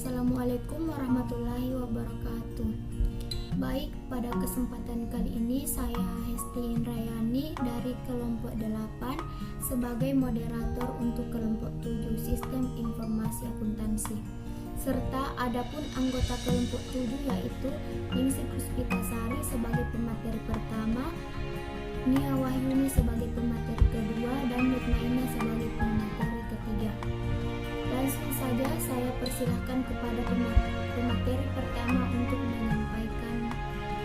Assalamualaikum warahmatullahi wabarakatuh. Baik, pada kesempatan kali ini saya Hesti Indrayani dari kelompok 8 sebagai moderator untuk kelompok 7 Sistem Informasi Akuntansi. Serta adapun anggota kelompok 7 yaitu Ningsih Puspitasari sebagai pemateri pertama, Nia Wahyuni sebagai pemateri kedua, dan Mutmainah sebagai pemateri ketiga. Langsung saja saya persilahkan kepada pemateri pertama untuk menyampaikan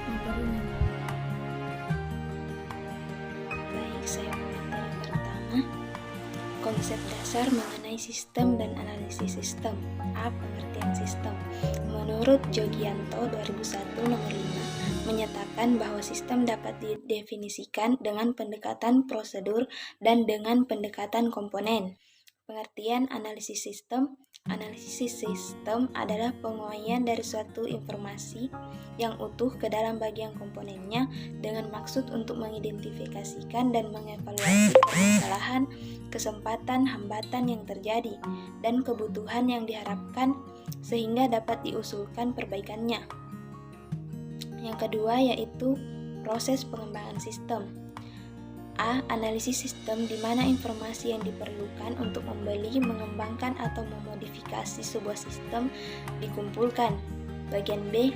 materinya. Baik, saya pemateri pertama. Konsep dasar mengenai sistem dan analisis sistem. A. Pengertian sistem. Menurut Jogianto 2001 nomor 5 menyatakan bahwa sistem dapat didefinisikan dengan pendekatan prosedur dan dengan pendekatan komponen. Pengertian analisis sistem. Analisis sistem adalah penguraian dari suatu informasi yang utuh ke dalam bagian komponennya dengan maksud untuk mengidentifikasikan dan mengevaluasi permasalahan, kesempatan, hambatan yang terjadi, dan kebutuhan yang diharapkan sehingga dapat diusulkan perbaikannya. Yang kedua yaitu proses pengembangan sistem. A. Analisis sistem di mana informasi yang diperlukan untuk membeli, mengembangkan, atau memodifikasi sebuah sistem dikumpulkan. Bagian B.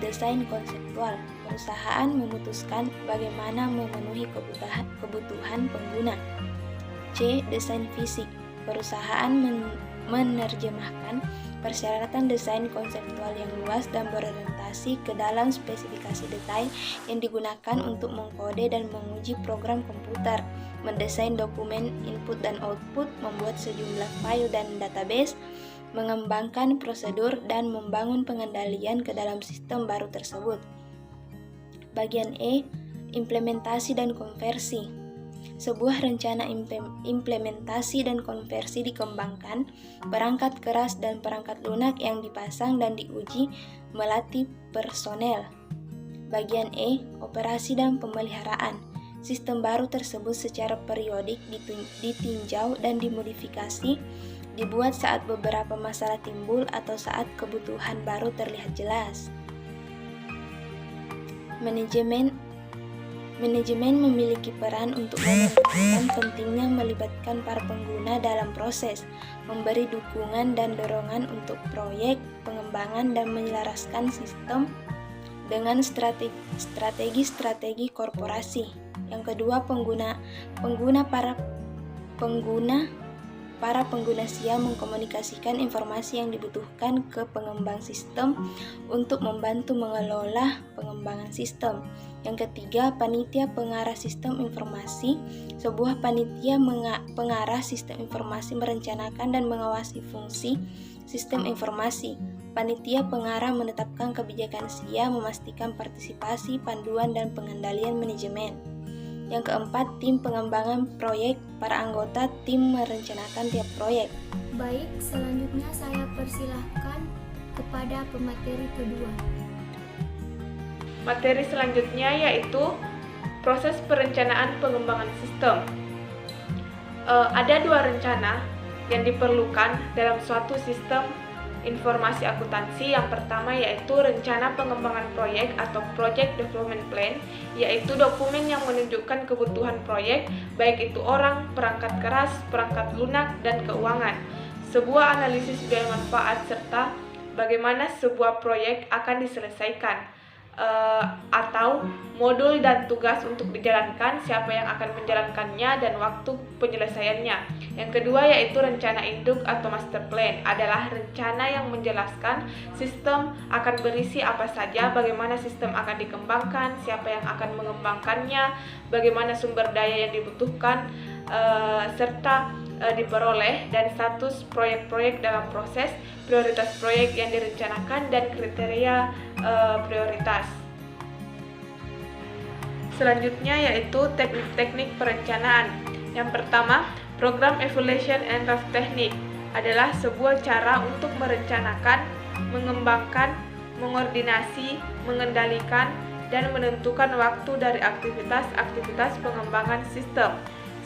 Desain konseptual. Perusahaan memutuskan bagaimana memenuhi kebutuhan pengguna. C. Desain fisik. Perusahaan menerjemahkan persyaratan desain konseptual yang luas dan berorientasi ke dalam spesifikasi detail yang digunakan untuk mengkode dan menguji program komputer, mendesain dokumen input dan output, membuat sejumlah file dan database, mengembangkan prosedur, dan membangun pengendalian ke dalam sistem baru tersebut. Bagian E. Implementasi dan konversi. Sebuah rencana implementasi dan konversi dikembangkan, perangkat keras dan perangkat lunak yang dipasang dan diuji, melatih personel. Bagian E. Operasi dan pemeliharaan. Sistem baru tersebut secara periodik ditinjau dan dimodifikasi, dibuat saat beberapa masalah timbul atau saat kebutuhan baru terlihat jelas. Manajemen memiliki peran untuk menentukan pentingnya melibatkan para pengguna dalam proses, memberi dukungan dan dorongan untuk proyek, pengembangan, dan menyelaraskan sistem dengan strategi korporasi. Yang kedua, para pengguna siap mengkomunikasikan informasi yang dibutuhkan ke pengembang sistem untuk membantu mengelola pengembangan sistem. Yang ketiga, panitia pengarah sistem informasi. Sebuah panitia pengarah sistem informasi merencanakan dan mengawasi fungsi sistem informasi. Panitia pengarah menetapkan kebijakan SIA, memastikan partisipasi, panduan, dan pengendalian manajemen. Yang keempat, tim pengembangan proyek. Para anggota tim merencanakan tiap proyek. Baik, selanjutnya saya persilahkan kepada pemateri kedua. Materi selanjutnya yaitu proses perencanaan pengembangan sistem. Ada dua rencana yang diperlukan dalam suatu sistem informasi akuntansi. Yang pertama yaitu rencana pengembangan proyek atau Project Development Plan, yaitu dokumen yang menunjukkan kebutuhan proyek, baik itu orang, perangkat keras, perangkat lunak, dan keuangan. Sebuah analisis biaya manfaat serta bagaimana sebuah proyek akan diselesaikan, atau modul dan tugas untuk dijalankan, siapa yang akan menjalankannya, dan waktu penyelesaiannya. Yang kedua yaitu rencana induk atau master plan, adalah rencana yang menjelaskan sistem akan berisi apa saja, bagaimana sistem akan dikembangkan, siapa yang akan mengembangkannya, bagaimana sumber daya yang dibutuhkan, serta diperoleh, dan status proyek-proyek dalam proses, prioritas proyek yang direncanakan, dan kriteria prioritas. Selanjutnya yaitu teknik-teknik perencanaan. Yang pertama, program evaluation and draft technique adalah sebuah cara untuk merencanakan, mengembangkan, mengordinasi, mengendalikan, dan menentukan waktu dari aktivitas-aktivitas pengembangan sistem,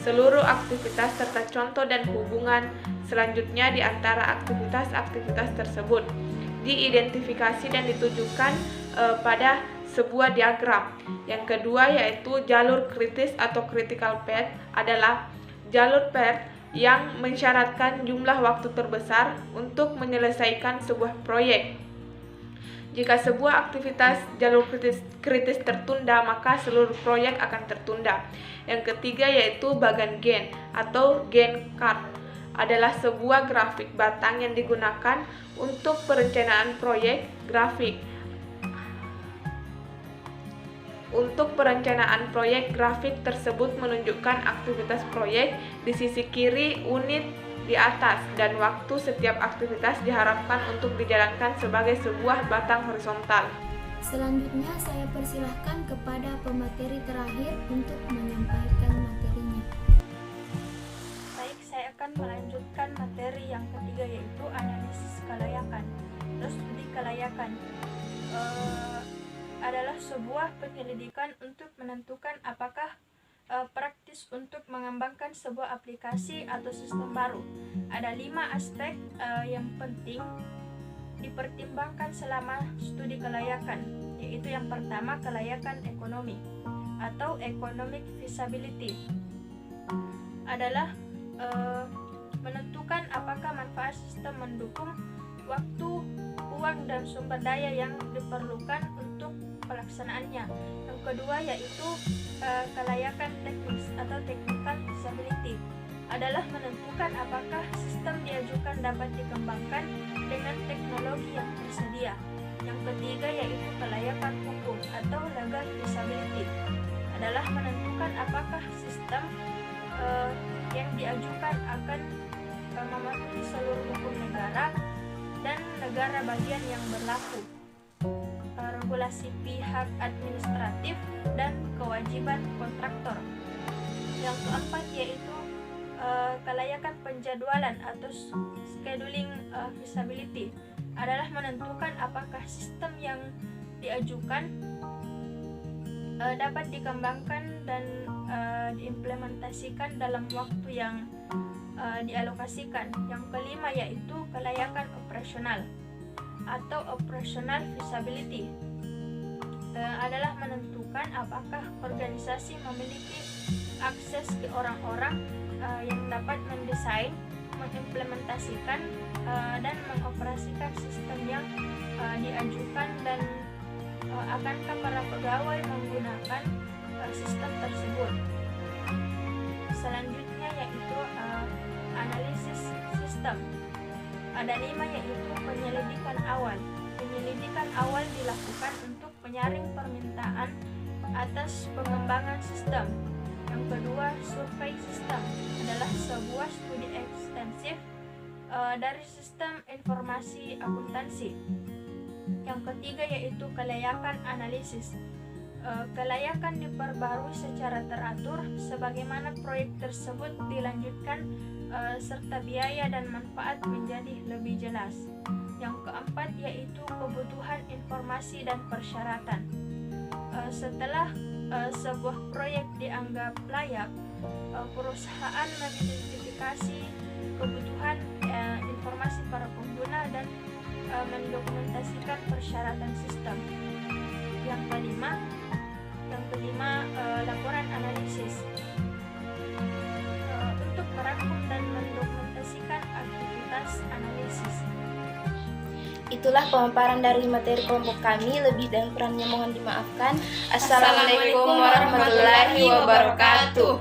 seluruh aktivitas serta contoh dan hubungan selanjutnya di antara aktivitas-aktivitas tersebut. diidentifikasi dan ditujukan pada sebuah diagram. Yang kedua yaitu jalur kritis atau critical path adalah jalur path yang mensyaratkan jumlah waktu terbesar untuk menyelesaikan sebuah proyek. Jika sebuah aktivitas jalur kritis tertunda, maka seluruh proyek akan tertunda. Yang ketiga yaitu bagan Gantt atau Gantt chart adalah sebuah grafik batang yang digunakan untuk perencanaan proyek grafik. Untuk perencanaan proyek, grafik tersebut menunjukkan aktivitas proyek di sisi kiri unit di atas dan waktu setiap aktivitas diharapkan untuk dijalankan sebagai sebuah batang horizontal. Selanjutnya saya persilahkan kepada pemateri terakhir untuk menyampaikan materinya. Baik, saya akan melanjutkan materi yang ketiga yaitu analisis kelayakan. Terus studi kelayakan adalah sebuah penyelidikan untuk menentukan apakah praktis untuk mengembangkan sebuah aplikasi atau sistem baru. Ada 5 aspek yang penting dipertimbangkan selama studi kelayakan, yaitu yang pertama kelayakan ekonomi atau economic feasibility adalah menentukan apakah manfaat sistem mendukung waktu, uang, dan sumber daya yang diperlukan untuk pelaksanaannya. Yang kedua yaitu kelayakan teknis atau technical feasibility adalah menentukan apakah sistem diajukan dapat dikembangkan dengan teknologi yang tersedia. Yang ketiga yaitu kelayakan hukum atau legal feasibility adalah menentukan apakah sistem yang diajukan akan mematuhi seluruh hukum negara dan negara bagian yang berlaku, regulasi pihak administratif, dan kewajiban kontraktor. Yang keempat yaitu kelayakan penjadwalan atau scheduling feasibility adalah menentukan apakah sistem yang diajukan dapat dikembangkan dan diimplementasikan dalam waktu yang dialokasikan. Yang kelima yaitu kelayakan operasional atau operational feasibility adalah menentukan apakah organisasi memiliki akses ke orang-orang yang dapat mendesain, mengimplementasikan, dan mengoperasikan sistem yang diajukan, dan akankah para pegawai menggunakan sistem tersebut. Selanjutnya yaitu analisis sistem. Ada 5 yaitu penyelidikan awal. Penyelidikan awal dilakukan untuk menyaring permintaan atas pengembangan sistem. Yang kedua, survei sistem adalah sebuah studi ekstensif dari sistem informasi akuntansi. Yang ketiga yaitu kelayakan analisis. Kelayakan diperbarui secara teratur sebagaimana proyek tersebut dilanjutkan serta biaya dan manfaat menjadi lebih jelas. Yang keempat yaitu kebutuhan informasi dan persyaratan. Setelah sebuah proyek dianggap layak, perusahaan mengidentifikasi kebutuhan informasi para pengguna dan mendokumentasikan persyaratan sistem. Yang kelima laporan analisis untuk merangkum dan mendokumentasikan aktivitas analisis. Itulah pemaparan dari materi kelompok kami. Lebih dan kurangnya mohon dimaafkan. Assalamualaikum warahmatullahi wabarakatuh.